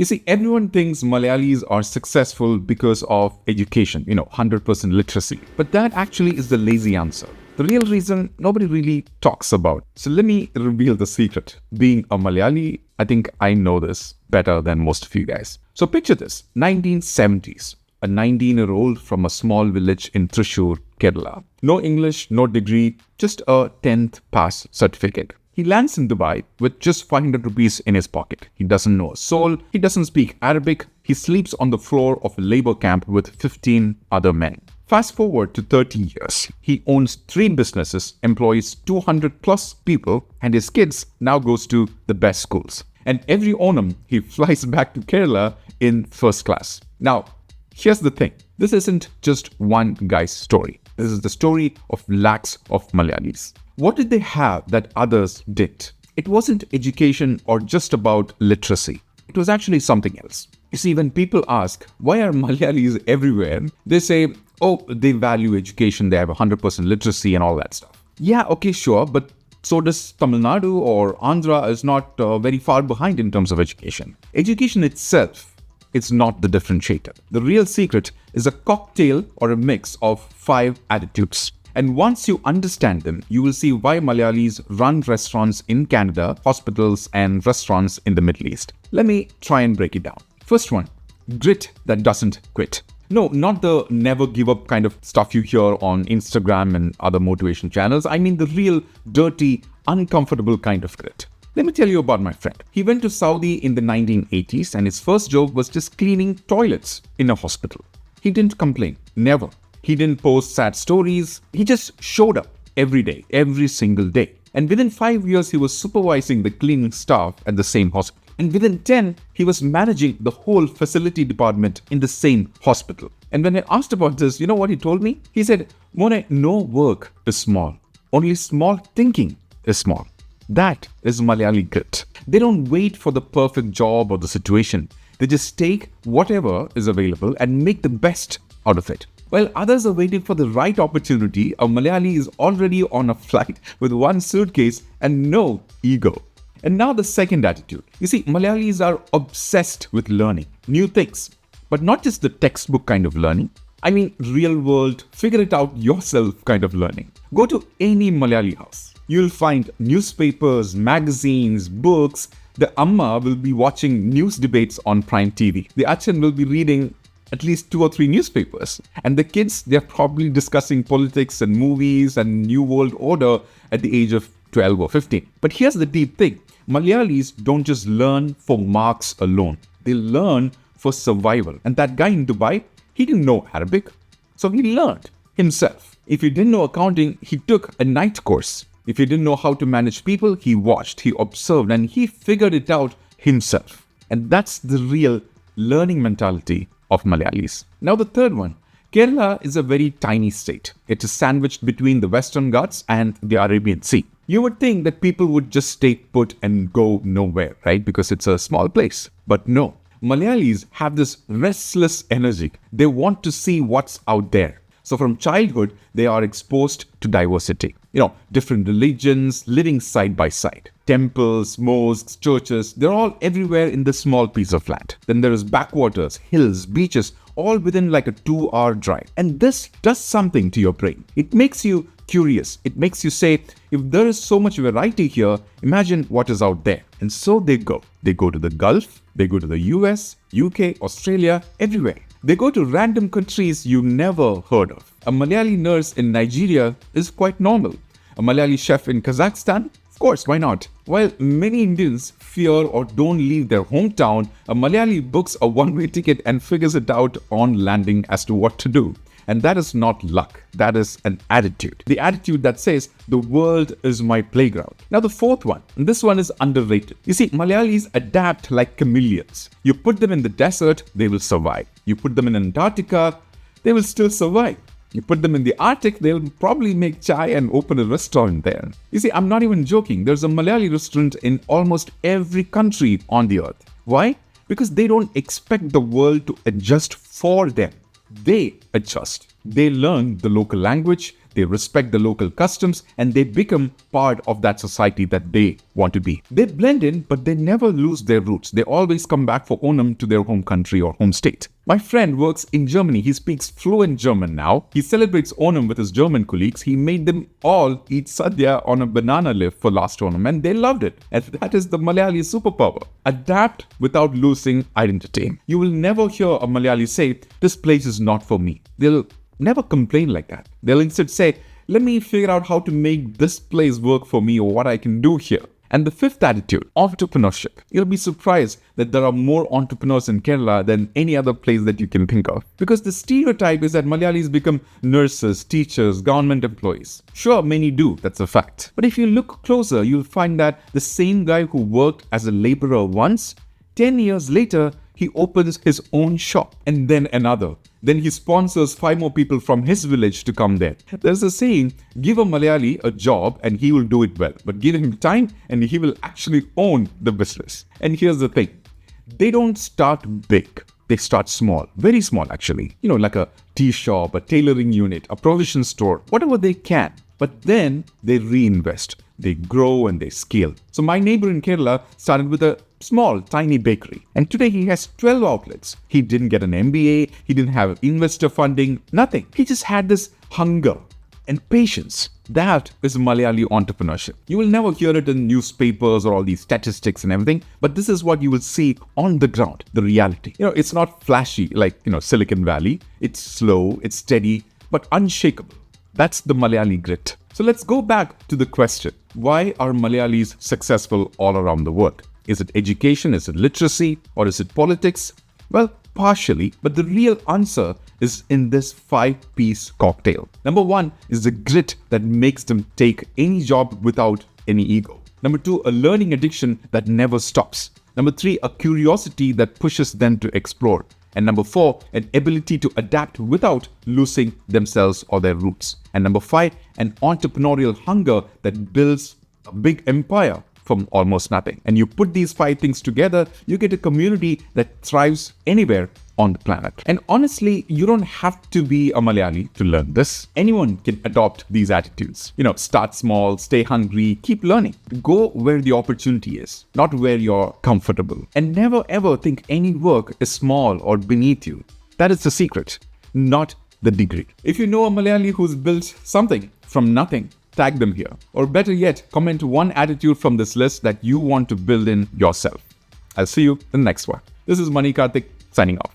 You see, everyone thinks Malayalis are successful because of education, 100% literacy. But that actually is the lazy answer. The real reason nobody really talks about. So let me reveal the secret. Being a Malayali, I think I know this better than most of you guys. So picture this, 1970s. A 19-year-old from a small village in Thrissur, Kerala. No English, no degree, just a 10th pass certificate. He lands in Dubai with just 500 rupees in his pocket. He doesn't know a soul. He doesn't speak Arabic. He sleeps on the floor of a labor camp with 15 other men. Fast forward to 30 years. He owns 3 businesses, employs 200 plus people, and his kids now goes to the best schools. And every Onam, he flies back to Kerala in first class. Now, here's the thing. This isn't just one guy's story. This is the story of lakhs of Malayalis. What did they have that others didn't? It wasn't education or just about literacy. It was actually something else. You see, when people ask, why are Malayalis everywhere? They say, oh, they value education, they have 100% literacy and all that stuff. Yeah, okay, sure, but so does Tamil Nadu or Andhra is not very far behind in terms of education. Education itself, it's not the differentiator. The real secret is a cocktail or a mix of 5 attitudes. And once you understand them, you will see why Malayalis run restaurants in Canada, hospitals, and restaurants in the Middle East. Let me try and break it down. First one, grit that doesn't quit. No, not the never give up kind of stuff you hear on Instagram and other motivation channels. I mean the real, dirty, uncomfortable kind of grit. Let me tell you about my friend. He went to Saudi in the 1980s and his first job was just cleaning toilets in a hospital. He didn't complain, never. He didn't post sad stories. He just showed up every day, every single day. And within 5 years, he was supervising the cleaning staff at the same hospital. And within 10, he was managing the whole facility department in the same hospital. And when I asked about this, you know what he told me? He said, Mone, no work is small. Only small thinking is small. That is Malayali grit. They don't wait for the perfect job or the situation. They just take whatever is available and make the best out of it. While others are waiting for the right opportunity, a Malayali is already on a flight with one suitcase and no ego. And now the second attitude. You see, Malayalis are obsessed with learning new things, but not just the textbook kind of learning. I mean, real world, figure it out yourself kind of learning. Go to any Malayali house. You'll find newspapers, magazines, books. The Amma will be watching news debates on Prime TV. The Achan will be reading at least 2 or 3 newspapers. And the kids, they're probably discussing politics and movies and New World Order at the age of 12 or 15. But here's the deep thing. Malayalis don't just learn for marks alone. They learn for survival. And that guy in Dubai, he didn't know Arabic. So he learned himself. If he didn't know accounting, he took a night course. If he didn't know how to manage people, he watched, he observed, and he figured it out himself. And that's the real learning mentality of Malayalis. Now the third one. Kerala is a very tiny state. It is sandwiched between the Western Ghats and the Arabian Sea. You would think that people would just stay put and go nowhere, right? Because it's a small place. But no. Malayalis have this restless energy. They want to see what's out there. So from childhood, they are exposed to diversity. Different religions living side by side. Temples, mosques, churches, they're all everywhere in this small piece of land. Then there is backwaters, hills, beaches, all within like a 2-hour drive. And this does something to your brain. It makes you curious. It makes you say, if there is so much variety here, imagine what is out there. And so they go. They go to the Gulf, they go to the US, UK, Australia, everywhere. They go to random countries you never heard of. A Malayali nurse in Nigeria is quite normal. A Malayali chef in Kazakhstan? Of course, why not? While many Indians fear or don't leave their hometown, a Malayali books a one-way ticket and figures it out on landing as to what to do. And that is not luck. That is an attitude. The attitude that says, the world is my playground. Now the fourth one, and this one is underrated. You see, Malayalis adapt like chameleons. You put them in the desert, they will survive. You put them in Antarctica, they will still survive. You put them in the Arctic, they'll probably make chai and open a restaurant there. You see, I'm not even joking. There's a Malayali restaurant in almost every country on the earth. Why? Because they don't expect the world to adjust for them. They adjust. They learn the local language. they respect the local customs, and they become part of that society that they want to be. They blend in, but they never lose their roots. They always come back for Onam to their home country or home state. My friend works in Germany. He speaks fluent German now. He celebrates Onam with his German colleagues. He made them all eat sadhya on a banana leaf for last Onam, and they loved it. And that is the Malayali superpower. Adapt without losing identity. You will never hear a Malayali say, "This place is not for me." They'll never complain like that. They'll instead say, "Let me figure out how to make this place work for me or what I can do here." And the fifth attitude, entrepreneurship. You'll be surprised that there are more entrepreneurs in Kerala than any other place that you can think of. Because the stereotype is that Malayalis become nurses, teachers, government employees. Sure, many do, that's a fact. But if you look closer, you'll find that the same guy who worked as a laborer once, 10 years later, he opens his own shop and then another. Then he sponsors 5 more people from his village to come there. There's a saying, give a Malayali a job and he will do it well. But give him time and he will actually own the business. And here's the thing, they don't start big. They start small, very small actually. Like a tea shop, a tailoring unit, a provision store, whatever they can. But then they reinvest. They grow and they scale. So my neighbor in Kerala started with a small, tiny bakery. And today he has 12 outlets. He didn't get an MBA. He didn't have investor funding, nothing. He just had this hunger and patience. That is Malayali entrepreneurship. You will never hear it in newspapers or all these statistics and everything, but this is what you will see on the ground, the reality. It's not flashy like, Silicon Valley. It's slow, it's steady, but unshakable. That's the Malayali grit. So let's go back to the question. Why are Malayalis successful all around the world? Is it education? Is it literacy? Or is it politics? Well, partially, but the real answer is in this 5-piece cocktail. Number 1 is the grit that makes them take any job without any ego. Number 2, a learning addiction that never stops. Number 3, a curiosity that pushes them to explore. And number 4, an ability to adapt without losing themselves or their roots. And number 5, an entrepreneurial hunger that builds a big empire from almost nothing. And you put these 5 things together, you get a community that thrives anywhere on the planet. And honestly, you don't have to be a Malayali to learn this. Anyone can adopt these attitudes. Start small, stay hungry, keep learning. Go where the opportunity is, not where you're comfortable. And never ever think any work is small or beneath you. That is the secret, not the degree. If you know a Malayali who's built something from nothing, tag them here. Or better yet, comment one attitude from this list that you want to build in yourself. I'll see you in the next one. This is Mani Karthik signing off.